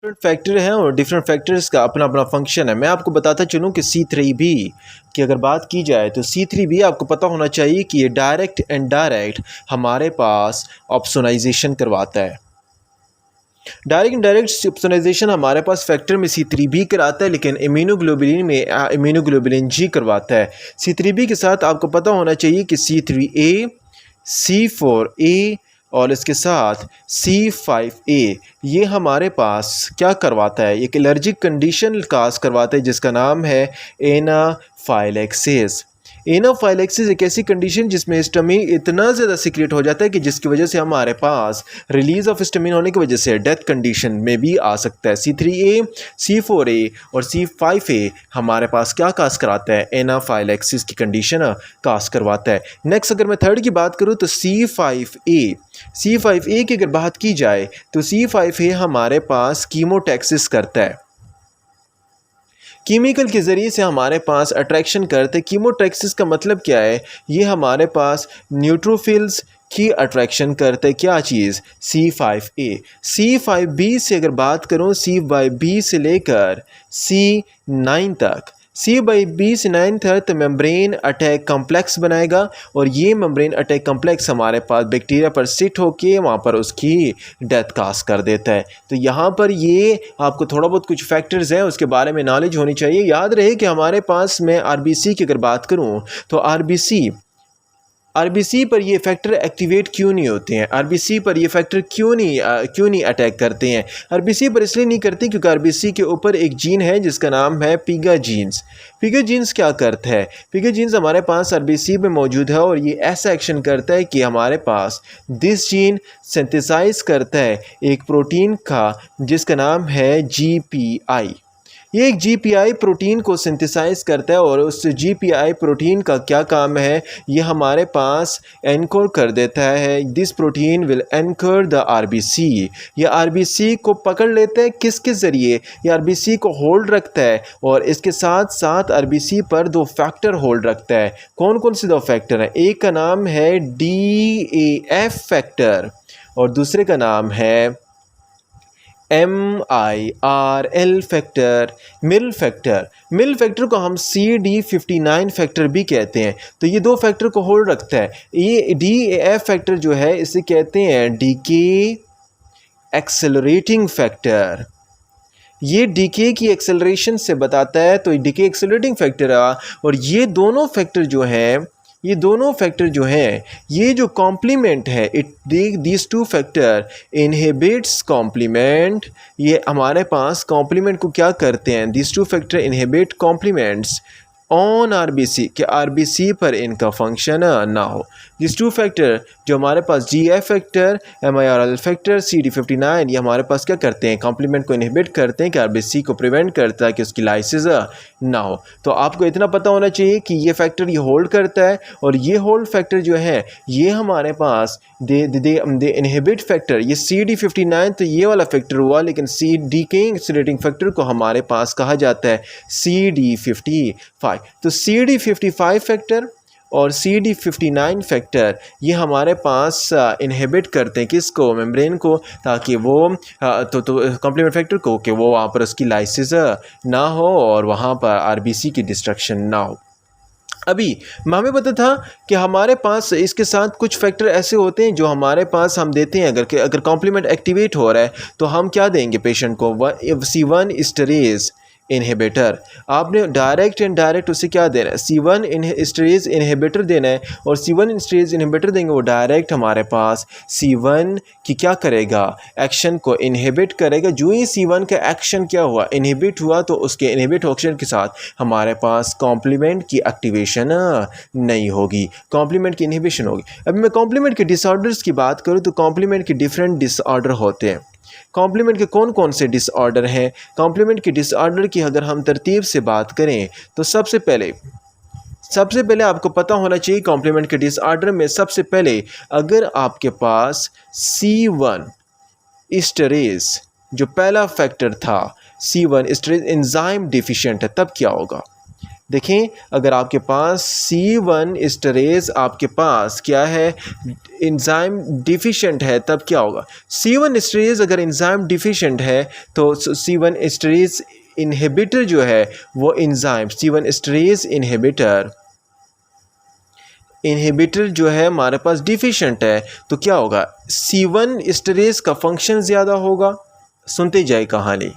Different factor हैं और different factors का अपना अपना फंक्शन है। मैं आपको बताता चलूँ कि C3b की अगर बात की जाए तो C3b आपको पता होना चाहिए कि ये डायरेक्ट एंड डायरेक्ट हमारे पास ऑप्सोनाइजेशन करवाता है। डायरेक्ट इंडायरेक्ट ऑप्सोनाइजेशन हमारे पास फैक्टर में C3b कराता है, लेकिन इम्यूनोग्लोबुलिन में इम्यूनोग्लोबुलिन G करवाता है। C3b के साथ आपको पता होना चाहिए कि C3a, C4a और इसके साथ C5a ये हमारे पास क्या करवाता है, एक एलर्जिक कंडीशन काज करवाता है जिसका नाम है एनाफाइलैक्सिस। एनाफाइलैक्सिस एक ऐसी कंडीशन जिसमें हिस्टामिन इतना ज़्यादा सीक्रेट हो जाता है कि जिसकी वजह से हमारे पास रिलीज ऑफ हिस्टामिन होने की वजह से डेथ कंडीशन में भी आ सकता है। C3a, C4a और C5a हमारे पास क्या काज कराता है, एनाफाइलैक्सिस की कंडीशन काज करवाता है। नेक्स्ट अगर मैं थर्ड की बात करूँ तो C5a की अगर बात की जाए तो C5a हमारे पास कीमोटैक्सिस करता है, केमिकल के ज़रिए से हमारे पास अट्रैक्शन करते। कीमोटैक्सिस का मतलब क्या है, ये हमारे पास न्यूट्रोफिल्स की अट्रैक्शन करते। क्या चीज़, C5a। C5b से अगर बात करूँ, C5b से लेकर C9 तक, C5b से 9 तक मेम्ब्रेन अटैक कॉम्प्लेक्स बनाएगा और ये मेम्ब्रेन अटैक कॉम्प्लेक्स हमारे पास बैक्टीरिया पर सिट होके वहाँ पर उसकी डेथ काज कर देता है। तो यहाँ पर ये आपको थोड़ा बहुत कुछ फैक्टर्स हैं उसके बारे में नॉलेज होनी चाहिए। याद रहे कि हमारे पास मैं आरबीसी की अगर बात करूँ तो आरबीसी पर ये फैक्टर एक्टिवेट क्यों नहीं होते हैं, आरबीसी पर ये फैक्टर क्यों नहीं अटैक करते हैं। आरबीसी पर इसलिए नहीं करते क्योंकि आरबीसी के ऊपर एक जीन है जिसका नाम है पिगा जीन्स। पिगा जीन्स क्या करता है, पिगा जीन्स हमारे पास आरबीसी में मौजूद है और ये ऐसा एक्शन करता है कि हमारे पास दिस जीन सिंथेसाइज करता है एक प्रोटीन का जिसका नाम है GPI। ये एक GPI प्रोटीन को सिंथेसाइज करता है और उस GPI प्रोटीन का क्या काम है, ये हमारे पास एनकोर कर देता है। This protein will एनकर the RBC. ये आरबीसी को पकड़ लेता है, किसके ज़रिए, ये आरबीसी को होल्ड रखता है और इसके साथ साथ आरबीसी पर दो फैक्टर होल्ड रखता है। कौन कौन से दो फैक्टर हैं, एक का नाम है DAF फैक्टर और दूसरे का नाम है MIRL फैक्टर, मिल फैक्टर को हम CD59 फैक्टर भी कहते हैं। तो ये दो फैक्टर को होल्ड रखता है। ये DAF फैक्टर जो है इसे कहते हैं डीके एक्सेलरेटिंग फैक्टर। ये डीके की एक्सेलरेशन से बताता है, तो डीके एक्सेलरेटिंग फैक्टर और ये दोनों फैक्टर जो हैं ये जो कॉम्प्लीमेंट है, these two factor inhibits complement. ये हमारे पास कॉम्प्लीमेंट को क्या करते हैं, these two factor inhibit complements on RBC, कि आरबीसी पर इनका फंक्शन ना हो। दिस टू फैक्टर जो हमारे पास GF factor, MIRL factor, CD59 ये हमारे पास क्या करते हैं, कॉम्प्लीमेंट को इनहिबिट करते हैं कि आरबीसी को प्रिवेंट करता है कि उसकी लाइसिस ना हो। तो आपको इतना पता होना चाहिए कि ये फैक्टर ये होल्ड करता है और ये होल्ड फैक्टर जो है ये हमारे पास दे इनहिबिट फैक्टर, ये CD59 तो ये वाला फैक्टर हुआ, लेकिन डीकेइंग एक्सेलरेटिंग फैक्टर को हमारे पास कहा जाता है CD55। तो CD55 फैक्टर और CD59 फैक्टर ये हमारे पास इनहिबिट करते हैं किसको, मेम्ब्रेन को, ताकि वो कॉम्प्लीमेंट फैक्टर को कि वो वहाँ पर उसकी लाइसिस ना हो और वहाँ पर आरबीसी की डिस्ट्रक्शन ना हो। अभी हमें पता था कि हमारे पास इसके साथ कुछ फैक्टर ऐसे होते हैं जो हमारे पास हम देते हैं, अगर कॉम्प्लीमेंट एक्टिवेट हो रहा है तो हम क्या देंगे पेशेंट को, C1 एस्टरेज इनहिबिटर। आपने डायरेक्ट एंड डायरेक्ट उसे क्या देना है, C1 एस्टरेज इनहिबिटर देना है और C1 एस्टरेज इनहिबिटर देंगे, वो डायरेक्ट हमारे पास C1 की क्या करेगा, एक्शन को इनहिबिट करेगा। जो ही C1 का एक्शन क्या हुआ, इनहिबिट हुआ, तो उसके इनहिबिट एक्शन के साथ हमारे पास कॉम्प्लीमेंट की एक्टिवेशन नहीं होगी, कॉम्प्लीमेंट की इनहिबिशन होगी। अभी मैं कॉम्प्लीमेंट के डिसऑर्डर्स की बात करूँ तो कॉम्प्लीमेंट के डिफरेंट डिसऑर्डर होते हैं। कॉम्प्लीमेंट के कौन कौन से डिसऑर्डर हैं, कॉम्प्लीमेंट के डिसऑर्डर की अगर हम तरतीब से बात करें तो सबसे पहले आपको पता होना चाहिए कॉम्प्लीमेंट के डिसऑर्डर में सबसे पहले अगर आपके पास C1 एस्टरेज जो पहला फैक्टर था, C1 एस्टरेज एंजाइम डिफिशिएंट है, तब क्या होगा, देखें, अगर आपके पास C1 एस्टरेज आपके पास क्या है, एंजाइम डिफिशिएंट है, तब क्या होगा? C1 एस्टरेज अगर एंजाइम डिफिशिएंट है तो C1 एस्टरेज इनहिबिटर जो है वो एंजाइम C1 एस्टरेज इनहिबिटर जो है हमारे पास डिफिशिएंट है, तो क्या होगा? C1 एस्टरेज का फंक्शन ज़्यादा होगा। सुनते जाए कहानी।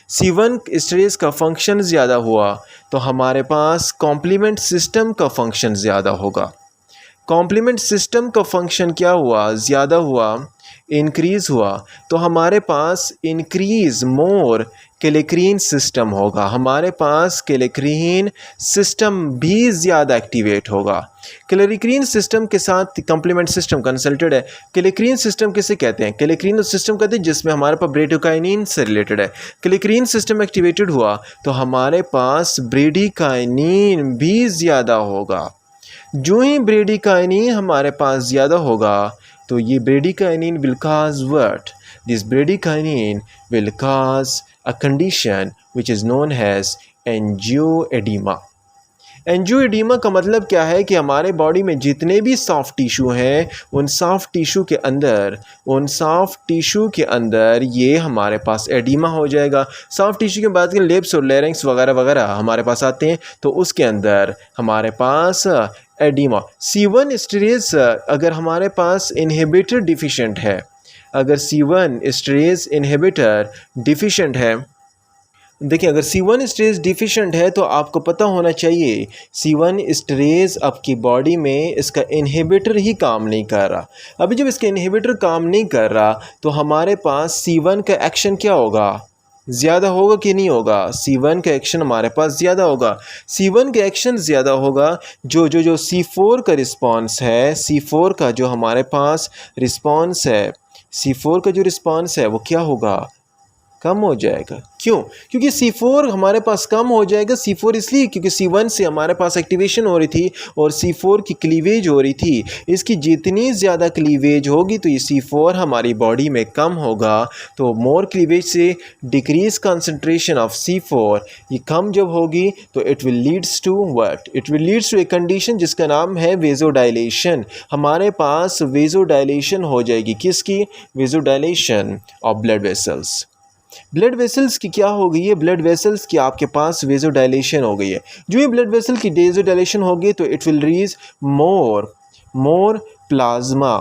C1 एस्टरेज का फंक्शन ज़्यादा हुआ तो हमारे पास कॉम्प्लीमेंट सिस्टम का फंक्शन ज़्यादा होगा। कॉम्प्लीमेंट सिस्टम का फंक्शन क्या हुआ? ज़्यादा हुआ, इंक्रीज़ हुआ, तो हमारे पास इंक्रीज़ मोर कैलेक्रीन सिस्टम होगा। हमारे पास कैलेक्रीन सिस्टम भी ज़्यादा एक्टिवेट होगा। कैलेक्रीन सिस्टम के साथ कॉम्प्लीमेंट सिस्टम कंसल्टेड है। कैलेक्रीन सिस्टम किसे कहते हैं? कैलेक्रीन सिस्टम कहते हैं जिसमें हमारे पास ब्रेडिकाइनिन से रिलेटेड है। कैलेक्रीन सिस्टम एक्टिवेटेड हुआ तो हमारे पास ब्रेडिकाइनिन भी ज़्यादा होगा। जो ही ब्रेडिकाइनिन हमारे पास ज़्यादा होगा तो ये bradykinin will cause what? This bradykinin will cause a condition which is known as angioedema. Angioedema का मतलब क्या है कि हमारे बॉडी में जितने भी सॉफ्ट टिश्यू हैं उन सॉफ्ट टिश्यू के अंदर ये हमारे पास एडिमा हो जाएगा। सॉफ्ट टिश्यू के बाद लिप्स और लैरिंक्स वगैरह वगैरह हमारे पास आते हैं तो उसके अंदर हमारे पास एडिमा। C1 एस्टरेज अगर हमारे पास इनहिबिटर डिफिशिएंट है, अगर C1 एस्टरेज इनहिबिटर डिफिशिएंट है, देखिए अगर C1 एस्टरेज डिफिशिएंट है तो आपको पता होना चाहिए C1 एस्टरेज आपकी बॉडी में इसका इनहिबिटर ही काम नहीं कर रहा। अभी जब इसका इनहिबिटर काम नहीं कर रहा तो हमारे पास C1 का एक्शन क्या होगा? ज़्यादा होगा कि नहीं होगा? C1 का एक्शन हमारे पास ज़्यादा होगा। C1 का एक्शन ज़्यादा होगा। जो C4 का रिस्पॉन्स है, C4 का जो हमारे पास रिस्पॉन्स है, C4 का जो रिस्पॉन्स है वो क्या होगा? कम हो जाएगा। क्यों? क्योंकि C4 हमारे पास कम हो जाएगा। C4 इसलिए क्योंकि C1 से हमारे पास एक्टिवेशन हो रही थी और C4 की क्लीवेज हो रही थी। इसकी जितनी ज़्यादा क्लीवेज होगी तो ये C4 हमारी बॉडी में कम होगा। तो मोर क्लीवेज से डिक्रीज कंसंट्रेशन ऑफ C4, ये कम जब होगी तो it will leads to what? It will leads to a condition जिसका नाम है वेजोडाइलेशन। हमारे पास वेजोडाइलेशन हो जाएगी। किसकी? Vasodilation of blood vessels. Blood vessels की क्या हो गई है? ब्लड वेसल्स की आपके पास वेजोडाइलेशन हो गई है। जो ही ब्लड वेसल की वेजोडाइलेशन होगी तो it will release more plasma.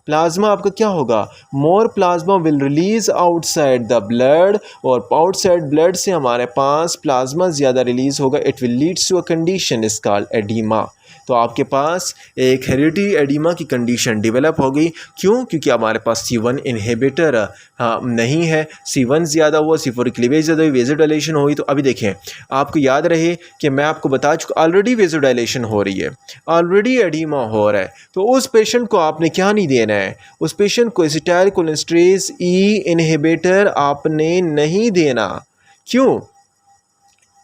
Plasma आपका क्या होगा? More plasma will release outside the blood, और आउटसाइड ब्लड से हमारे पास प्लाज्मा ज़्यादा रिलीज होगा। It will leads to a condition is called oedema. तो आपके पास एक हेरिडिटी एडिमा की कंडीशन डेवलप हो गई। क्यों? क्योंकि हमारे पास C1 इनहिबिटर नहीं है। C1 ज़्यादा हुआ, C4 क्लीवेज ज़्यादा हुई, वेजोडाइलेशन हुई। तो अभी देखें, आपको याद रहे कि मैं आपको बता चुका ऑलरेडी वेजोडाइलेशन हो रही है, ऑलरेडी एडिमा हो रहा है, तो उस पेशेंट को आपने क्या नहीं देना है? उस पेशेंट को एसिटाइलकोलिनेस्टरेज E इनहिबिटर आपने नहीं देना। क्यों?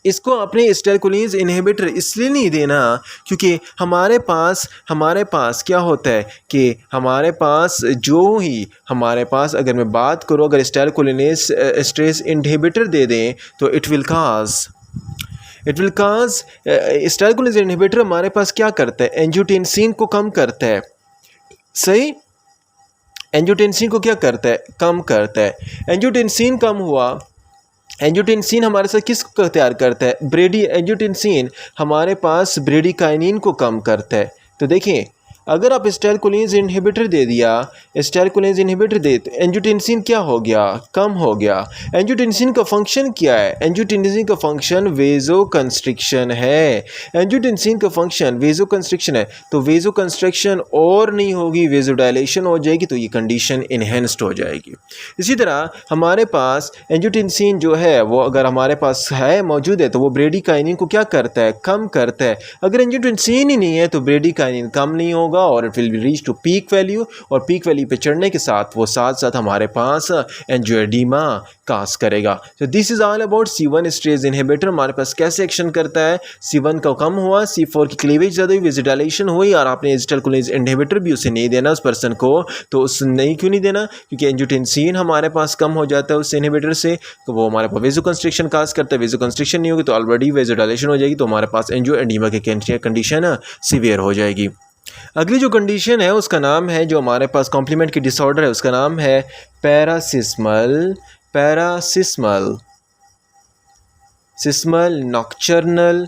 इसको अपने एसिटाइलकोलिनेज इनहिबिटर इसलिए नहीं देना क्योंकि हमारे पास क्या होता है कि हमारे पास हमारे पास अगर मैं बात करूँ, अगर एसिटाइलकोलिनेज एस्टरेज इनहिबिटर दे दें तो इट विल काज एसिटाइलकोलिनेज इनहिबिटर हमारे पास क्या करता है? एंजियोटेंसिन को कम करता है। सही? एंजियोटेंसिन को क्या करता है? कम करता है। एंजियोटेंसिन कम हुआ। एंजियोटेंसिन हमारे साथ किसको तैयार करता है? एंजियोटेंसिन हमारे पास ब्रेडिकाइनिन को कम करता है। तो देखिए, अगर आप एसिटाइलकोलिनेज इनहिबिटर दे दिया, तो एंजियोटेंसिन क्या हो गया? कम हो गया। एंजियोटेंसिन का फंक्शन क्या है? एंजियोटेंसिन का फंक्शन वेजोकंस्ट्रिक्शन है। एंजियोटेंसिन का फंक्शन वेजोकंस्ट्रिक्शन है। तो वेजोकंस्ट्रिक्शन और नहीं होगी, वेजोडाइलेशन हो जाएगी, तो ये कंडीशन इनहेंस्ड हो जाएगी। इसी तरह हमारे पास एंजियोटेंसिन जो है वो अगर हमारे पास है, मौजूद है, तो वो ब्रेडिकाइनिन को क्या करता है? कम करता है। अगर एंजियोटेंसिन ही नहीं है तो ब्रेडिकाइनिन कम नहीं होगा होगा और it will reach to peak value, और पीक वैल्यू पे चढ़ने के साथ वो साथ साथ हमारे पास एंजियोएडिमा काज करेगा। तो this is all about C1 esterase inhibitor हमारे पास कैसे एक्शन करता है। C1 का कम हुआ, C4 की क्लीवेज ज़्यादा हुई, विजिडाइलेशन हुई, और आपने एसिटाइलकोलाइनेज इनहिबिटर भी उसे नहीं देना उस पर्सन को। तो उस नहीं क्यों नहीं देना, क्योंकि एंजियोटेंसिन हमारे पास कम हो जाता है उस इनहिबिटर से, तो वो हमारे पास वेजोकंस्ट्रिक्शन काज करता है। वेजोकंस्ट्रिक्शन नहीं होगी तो ऑलरेडी वेजिडाइलेशन हो जाएगी, तो हमारे पास एंजियोएडिमा की कंडीशन सीवियर हो जाएगी। अगली जो कंडीशन है उसका नाम है, जो हमारे पास कॉम्प्लीमेंट की डिसऑर्डर है उसका नाम है पैरासिस्मल नॉक्टर्नल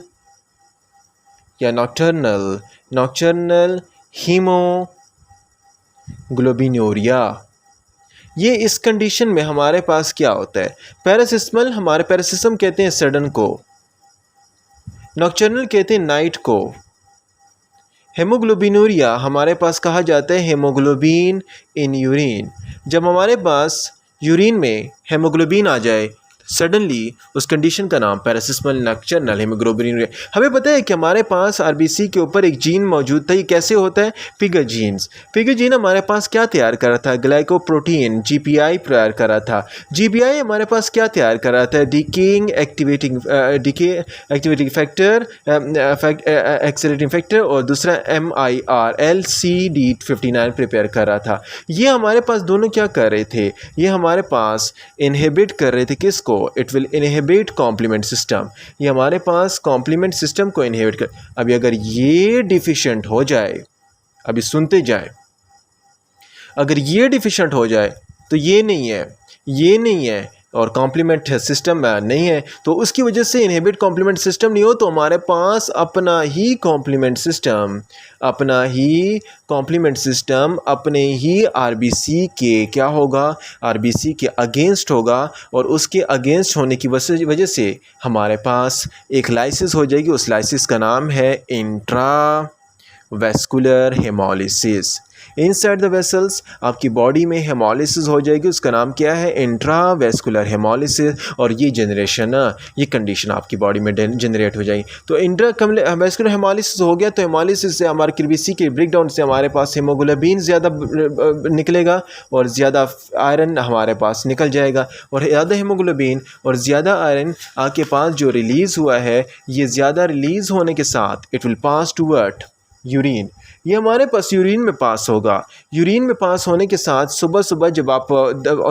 या नॉक्टर्नल हीमोग्लोबिनूरिया। ये इस कंडीशन में हमारे पास क्या होता है, पैरासिस्मल हमारे पैरासिस्म कहते हैं सडन को, नॉक्टर्नल कहते हैं नाइट को, हेमोग्लोबिनूरिया हमारे पास कहा जाता है हेमोग्लोबिन इन यूरिन। जब हमारे पास यूरिन में हेमोग्लोबिन आ जाए सडनली, उस कंडीशन का नाम पैरासिस्मल नॉक्टर्नल हेमोग्लोबिनूरिया। हमें पता है कि हमारे पास आरबीसी के ऊपर एक जीन मौजूद था, ये कैसे होता है, फिगर जीन हमारे पास क्या तैयार कर रहा था, ग्लाइकोप्रोटीन GPI तैयार कर रहा था। GPI हमारे पास क्या तैयार कर रहा था, decaying activating factor, accelerating factor, और दूसरा MIR LCD59 प्रिपेयर कर रहा था। ये हमारे पास दोनों क्या कर रहे थे, ये हमारे पास इनहिबिट कर रहे थे किसको, it will inhibit complement system. ये हमारे पास कॉम्प्लीमेंट सिस्टम को इनहिबिट कर, अभी अगर ये डिफिशिएंट हो जाए, अभी सुनते जाए, अगर ये डिफिशिएंट हो जाए तो ये नहीं है और कॉम्प्लीमेंट सिस्टम नहीं है, तो उसकी वजह से इनहिबिट कॉम्प्लीमेंट सिस्टम नहीं हो, तो हमारे पास अपना ही कॉम्प्लीमेंट सिस्टम अपने ही आरबीसी के क्या होगा, आरबीसी के अगेंस्ट होगा, और उसके अगेंस्ट होने की वजह से हमारे पास एक लाइसिस हो जाएगी। उस लाइसिस का नाम है intravascular haemolysis. Inside the vessels आपकी बॉडी में हेमोलिसिस हो जाएगी, उसका नाम क्या है, इंट्रावेस्कुलर हेमोलिसिस, और ये ये कंडीशन आपकी बॉडी में जनरेट हो जाएगी। तो इंट्रावेस्कुलर हेमोलिसिस हो गया, तो हेमोलिसिस से हमारे किरबीसी के ब्रेकडाउन से हमारे पास हेमोग्लोबिन ज़्यादा निकलेगा और ज़्यादा आयरन हमारे पास निकल जाएगा, और ज़्यादा हेमोग्लोबिन और ज़्यादा आयरन आपके पास जो रिलीज़ हुआ है, ये ज़्यादा रिलीज़ होने के साथ it will pass toward urine, ये हमारे पास यूरिन में पास होगा। यूरिन में पास होने के साथ सुबह सुबह जब आप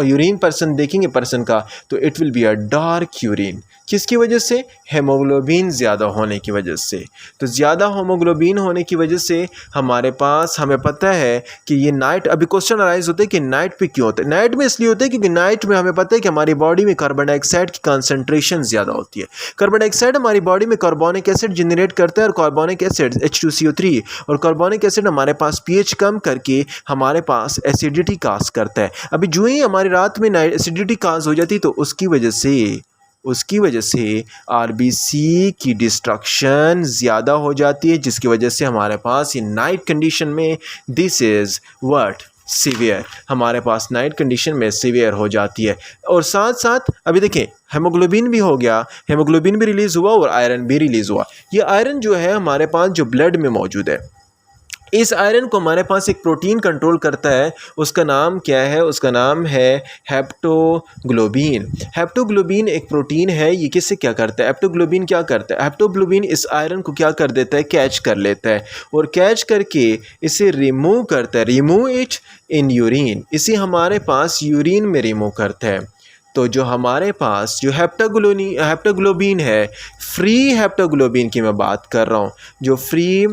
यूरिन पर्सन देखेंगे पर्सन का, तो it will be a dark urine. किसकी वजह से, हेमोग्लोबिन ज़्यादा होने की वजह से। तो ज़्यादा हेमोग्लोबिन होने की वजह से हमारे पास, हमें पता है कि ये नाइट, अभी क्वेश्चन अराइज होते हैं कि नाइट पे क्यों होता है। नाइट में इसलिए होता है क्योंकि नाइट में हमें पता है कि हमारी बॉडी में कार्बन डाइऑक्साइड की कंसंट्रेशन ज़्यादा होती है। कार्बन डाइऑक्साइड हमारी बॉडी में कार्बोनिक एसिड जनरेट करता है, और कार्बोनिक एसिड H2CO3 और कार्बोनिक एसिड हमारे पास pH कम करके हमारे पास एसिडिटी काज करता है। अभी जो ही हमारी रात में एसिडिटी काज हो जाती है, तो उसकी वजह से आरबीसी की डिस्ट्रक्शन ज़्यादा हो जाती है, जिसकी वजह से हमारे पास ये नाइट कंडीशन में दिस इज़ व्हाट सीवियर, हमारे पास नाइट कंडीशन में सीवियर हो जाती है। और साथ साथ अभी देखें हेमोग्लोबिन भी हो गया, हेमोग्लोबिन भी रिलीज़ हुआ और आयरन भी रिलीज़ हुआ। ये आयरन जो है हमारे पास जो ब्लड में मौजूद है, इस आयरन को हमारे पास एक प्रोटीन कंट्रोल करता है, उसका नाम क्या है, उसका नाम है हेप्टोग्लोबिन। हेप्टोग्लोबिन एक प्रोटीन है, ये किससे क्या करता है, हेप्टोग्लोबिन क्या करता है, हेप्टोग्लोबिन इस आयरन को क्या कर देता है, कैच कर लेता है, और कैच करके इसे रिमूव करता है, रिमूव इट इन यूरिन, इसे हमारे पास यूरिन में रिमूव करता है। तो जो हमारे पास जो हेप्टोग्लोबिन है, फ्री हेप्टोग्लोबिन की मैं बात कर रहा हूँ, जो फ्री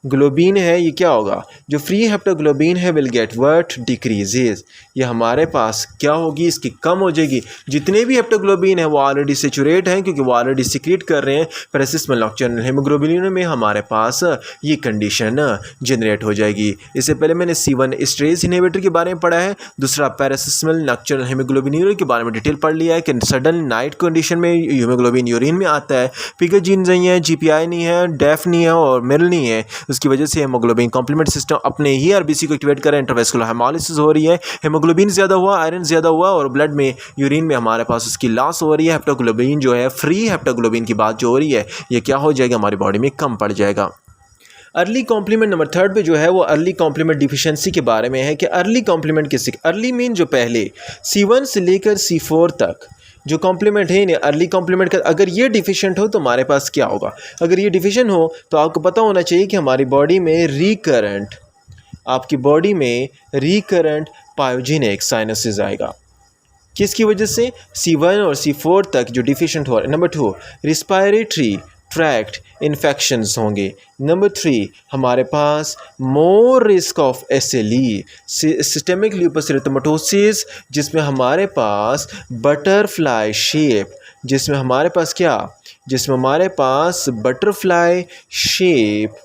ग्लोबिन है, ये क्या होगा, जो फ्री हेप्टोग्लोबिन है विल गेट व्हाट डिक्रीजेज, ये हमारे पास क्या होगी, इसकी कम हो जाएगी। जितने भी हेप्टोग्लोबिन है वो ऑलरेडी सेचुरेट हैं, क्योंकि वो ऑलरेडी सिक्रीट कर रहे हैं पैरासिस्मल नॉक्टर्नल हेमोग्लोबिन में, हमारे पास ये कंडीशन जनरेट हो जाएगी। इससे पहले मैंने C1 एस्ट्रेज इनहिबिटर के बारे में पढ़ा है, दूसरा पैरासिस्मल नॉक्टर्नल हेमोग्लोबिन के बारे में डिटेल पढ़ लिया है कि सडन नाइट कंडीशन में हीमोग्लोबिन यूरिन में आता है, फिगर जीन नहीं है, GPI नहीं है, डेफ नहीं है और मिरल नहीं है, उसकी वजह से हेमोग्लोबिन कॉम्प्लीमेंट सिस्टम अपने ही आरबीसी को एक्टिवेट कर रहा है, इंटरवेस्कुलर हेमोलिसिस हो रही है, हेमोग्लोबिन ज़्यादा हुआ, आयरन ज़्यादा हुआ और ब्लड में यूरिन में हमारे पास उसकी लॉस हो रही है। हेप्टोग्लोबिन जो है, फ्री हेप्टोग्लोबिन की बात जो हो रही है, ये क्या हो जाएगा, हमारी बॉडी में कम पड़ जाएगा। अर्ली कॉम्प्लीमेंट नंबर 3 पे जो है वो अर्ली कॉम्प्लीमेंट डिफिशिएंसी के बारे में है कि अर्ली कॉम्प्लीमेंट किससे, अर्ली मीन जो पहले C1 से लेकर C4 तक जो कॉम्प्लीमेंट है इन्हें अर्ली कॉम्प्लीमेंट का, अगर ये डिफिशिएंट हो तो हमारे पास क्या होगा। अगर ये डिफिशिएंट हो तो आपको पता होना चाहिए कि हमारी बॉडी में रिकरेंट, आपकी बॉडी में रिकरेंट पायोजेनिक साइनसिस आएगा। किसकी वजह से, C1 और C4 तक जो डिफिशिएंट हो रहा है। नंबर 2 रिस्पायरेटरी ट्रैक्ट इन्फेक्शंस होंगे। नंबर 3 हमारे पास more risk of SLE systemic lupus erythematosus, जिसमें हमारे पास बटरफ्लाई शेप, जिसमें हमारे पास क्या, जिसमें हमारे पास बटरफ्लाई शेप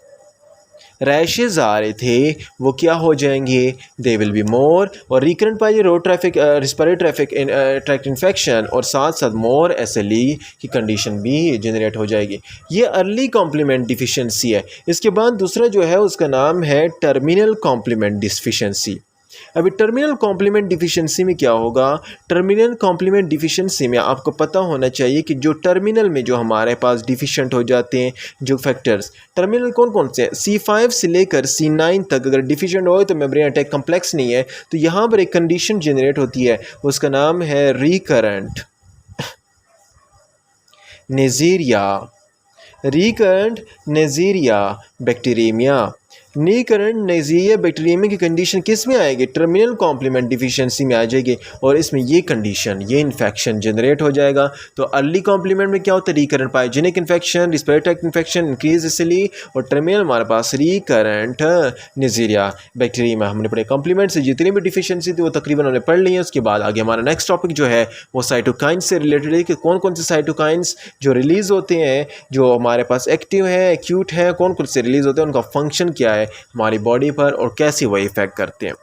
रैशेज़ आ रहे थे, वो क्या हो जाएंगे, दे विल बी मोर, और रिकरेंट पाइए road traffic respiratory tract infection और साथ साथ मोर SLE की कंडीशन भी जनरेट हो जाएगी। ये अर्ली कॉम्प्लीमेंट डिफिशिएंसी है। इसके बाद दूसरा जो है उसका नाम है टर्मिनल कॉम्प्लीमेंट डिफिशिएंसी। अभी टर्मिनल कॉम्प्लीमेंट डिफिशिएंसी में क्या होगा, टर्मिनल कॉम्प्लीमेंट डिफिशिएंसी में आपको पता होना चाहिए कि जो टर्मिनल में जो हमारे पास डिफिशिएंट हो जाते हैं जो फैक्टर्स, टर्मिनल कौन कौन से हैं, C5 से लेकर C9 तक अगर डिफिशिएंट हो तो मेम्ब्रेन अटैक कम्प्लेक्स नहीं है, तो यहाँ पर एक कंडीशन जनरेट होती है, उसका नाम है recurrent Neisseria, recurrent Neisseria bacteraemia. Recurrent Neisseria bacteraemia की कंडीशन किस में आएगी, टर्मिनल कॉम्प्लीमेंट डिफिशिएंसी में आ जाएगी, और इसमें ये कंडीशन, ये इन्फेक्शन जनरेट हो जाएगा। तो अर्ली कॉम्प्लीमेंट में क्या होता है, recurrent pyogenic infection, respiratory tract infection, increase SLE, और टर्मिनल हमारे पास रिकरेंट नेज़ेरिया बैक्टीरियमिया। हमने पढ़े कॉम्प्लीमेंट से जितनी भी डिफिशिएंसी थी वो तकरीबन हमने पढ़ ली है। उसके बाद आगे हमारा नेक्स्ट टॉपिक जो है वो साइटोकाइंस से रिलेटेड है कि कौन कौन से साइटोकाइंस जो रिलीज़ होते हैं, जो हमारे पास एक्टिव है, एक्यूट है, कौन कौन से रिलीज़ होते हैं, उनका फंक्शन क्या है हमारी बॉडी पर और कैसे वो इफ़ेक्ट करते हैं।